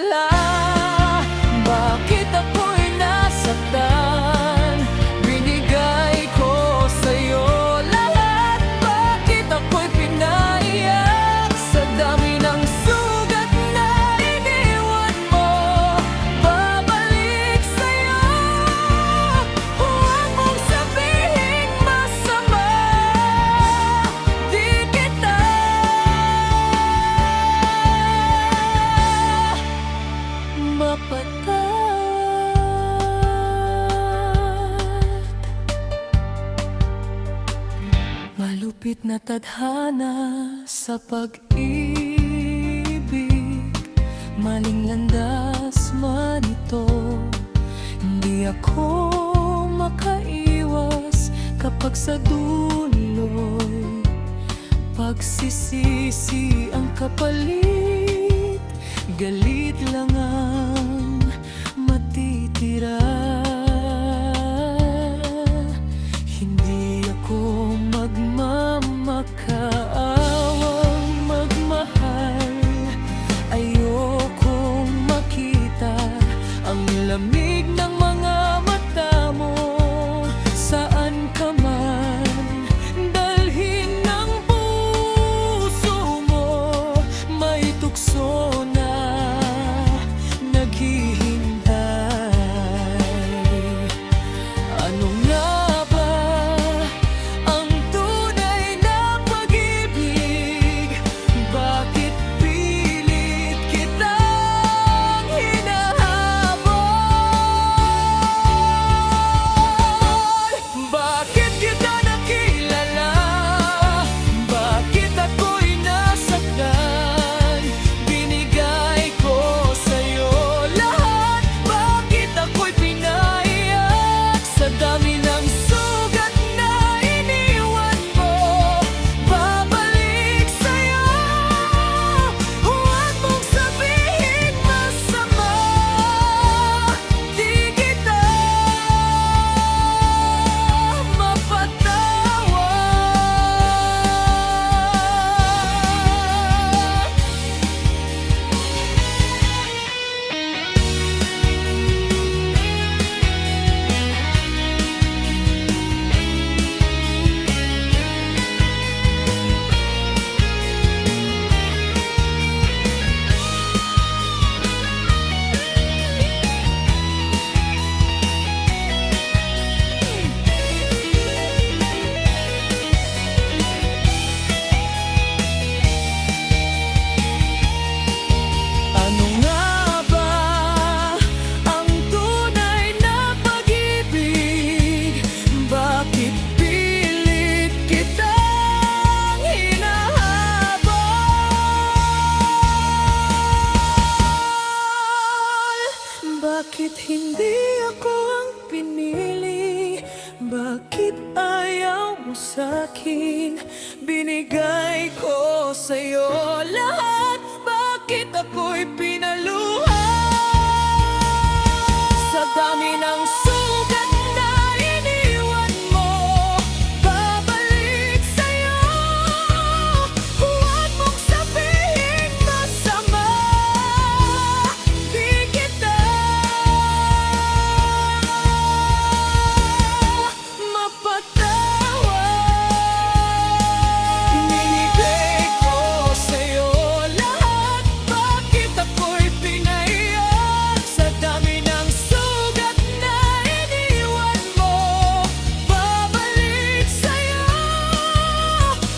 kilala? Bakit ako'y nasaktan? Binigay ko sa'yo lahat. Bakit ako'y pinaiyak? Sa dami ng sugat na iniwan mo, babalik sa'yo. Huwag mong sabihing masama, di kita mapatawad. Malupit na tadhana sa pag-ibig, maling landas man ito. Hindi ako makaiwas kapag sa dulo'y pagsisisi ang kapalit. Galit lang ang matitira. Hindi ako magmamakaawang magmahal. Ayokong makita ang lamig ng mga mata mo. Saan ka man dalhin ng puso mo, may tukso na ano nga ba ang tunay na pag-ibig? Bakit pilit kitang hinahabol? Bakit kita nakilala? Bakit ako'y nasaktan? Binigay ko sa'yo lahat. Bakit ako'y pinaiyak? Sa dami ng sugat na iniwan mo, babalik sa'yo. Huwag mong sabihing masama, di kita mapatawad. Ano nga ba ang tunay na pag-ibig? Bakit pilit kitang hinahabol? Bakit hindi ako ang pinili? Bakit ayaw mo sa'kin? Binigay ko sa'yo lahat. Bakit ako'y pinaluha? Sa dami ng sugat na iniwan mo, babalik sa'yo. Huwag mong sabihing masama, di kita mapatawad. Binigay ko sa'yo lahat. Bakit ako'y pinaiyak? Sa dami ng sugat na iniwan mo, babalik sa'yo.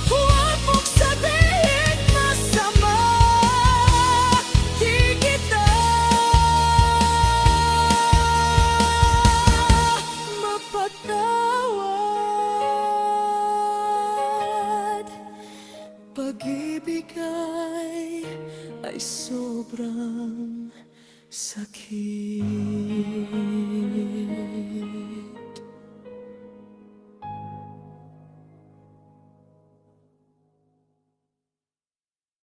Huwag mong sabihin masama, di kita mapatawad. Pag-ibig ay sobrang sakit.